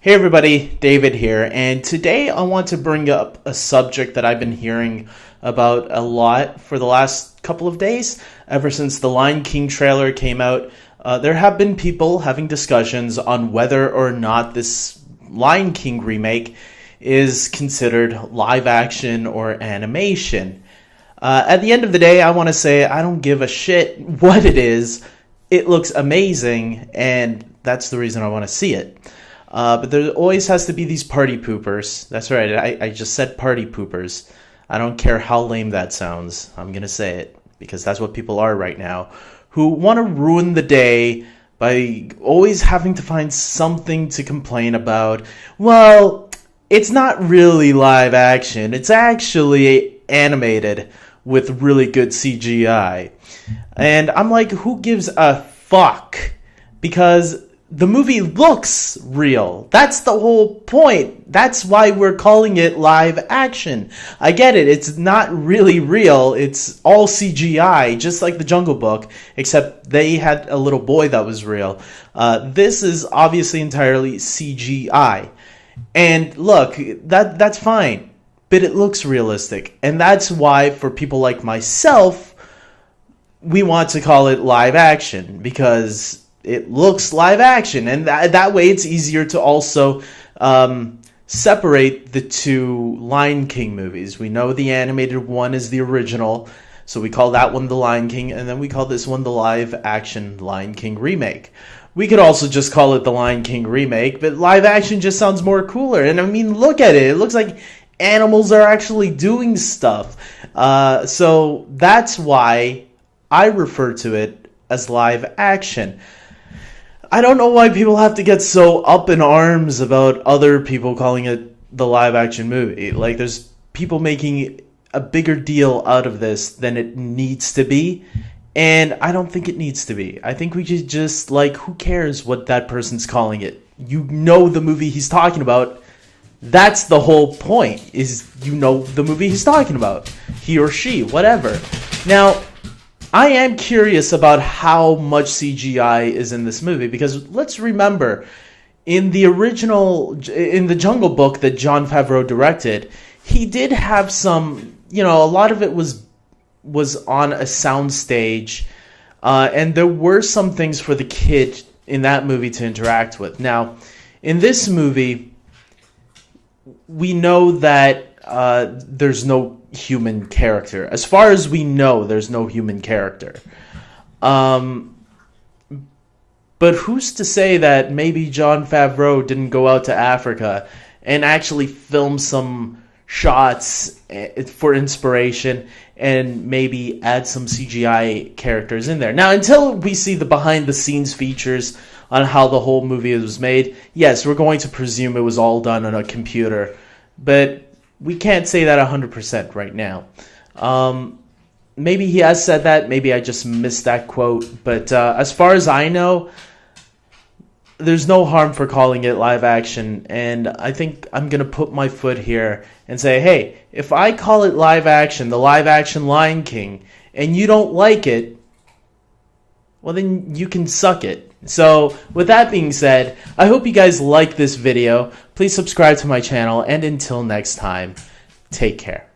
Hey everybody, David here, and today I want to bring up a subject that I've been hearing about a lot for the last couple of days. Ever since the Lion King trailer came out, there have been people having discussions on whether or not this Lion King remake is considered live action or animation. At the end of the day, I want to say I don't give a shit what it is. It looks amazing, and that's the reason I want to see it. But there always has to be these party poopers. That's right, I just said party poopers. I don't care how lame that sounds. I'm going to say it, because that's what people are right now, who want to ruin the day by always having to find something to complain about. Well, it's not really live action. It's actually animated with really good CGI. And I'm like, who gives a fuck? Because the movie looks real. That's the whole point. That's why we're calling it live action. I get it. It's not really real. It's all CGI, just like the Jungle Book, except they had a little boy that was real. This is obviously entirely CGI. And look, that's fine, but it looks realistic. And that's why, for people like myself, we want to call it live action, because it looks live action, and that way it's easier to also separate the two Lion King movies. We know the animated one is the original, so we call that one the Lion King, and then we call this one the live action Lion King remake. We could also just call it the Lion King remake, but live action just sounds more cooler. And I mean, look at it. It looks like animals are actually doing stuff. So that's why I refer to it as live action. I don't know why people have to get so up in arms about other people calling it the live action movie. Like, there's people making a bigger deal out of this than it needs to be. And I don't think it needs to be. I think we should just, like, who cares what that person's calling it? You know the movie he's talking about. That's the whole point, is you know the movie he's talking about. He or she, whatever. Now, I am curious about how much CGI is in this movie, because let's remember, in the Jungle Book that Jon Favreau directed, he did have some, a lot of it was on a sound stage, and there were some things for the kid in that movie to interact with. Now, in this movie, we know that there's no human character. As far as we know, there's no human character. But who's to say that maybe Jon Favreau didn't go out to Africa and actually film some shots for inspiration and maybe add some CGI characters in there. Now, until we see the behind-the-scenes features on how the whole movie was made, yes, we're going to presume it was all done on a computer. But we can't say that 100% right now. Maybe he has said that. Maybe I just missed that quote. But as far as I know, there's no harm for calling it live action. And I think I'm going to put my foot here and say, hey, if I call it live action, the live action Lion King, and you don't like it, well, then you can suck it. So, with that being said, I hope you guys like this video. Please subscribe to my channel, and until next time, take care.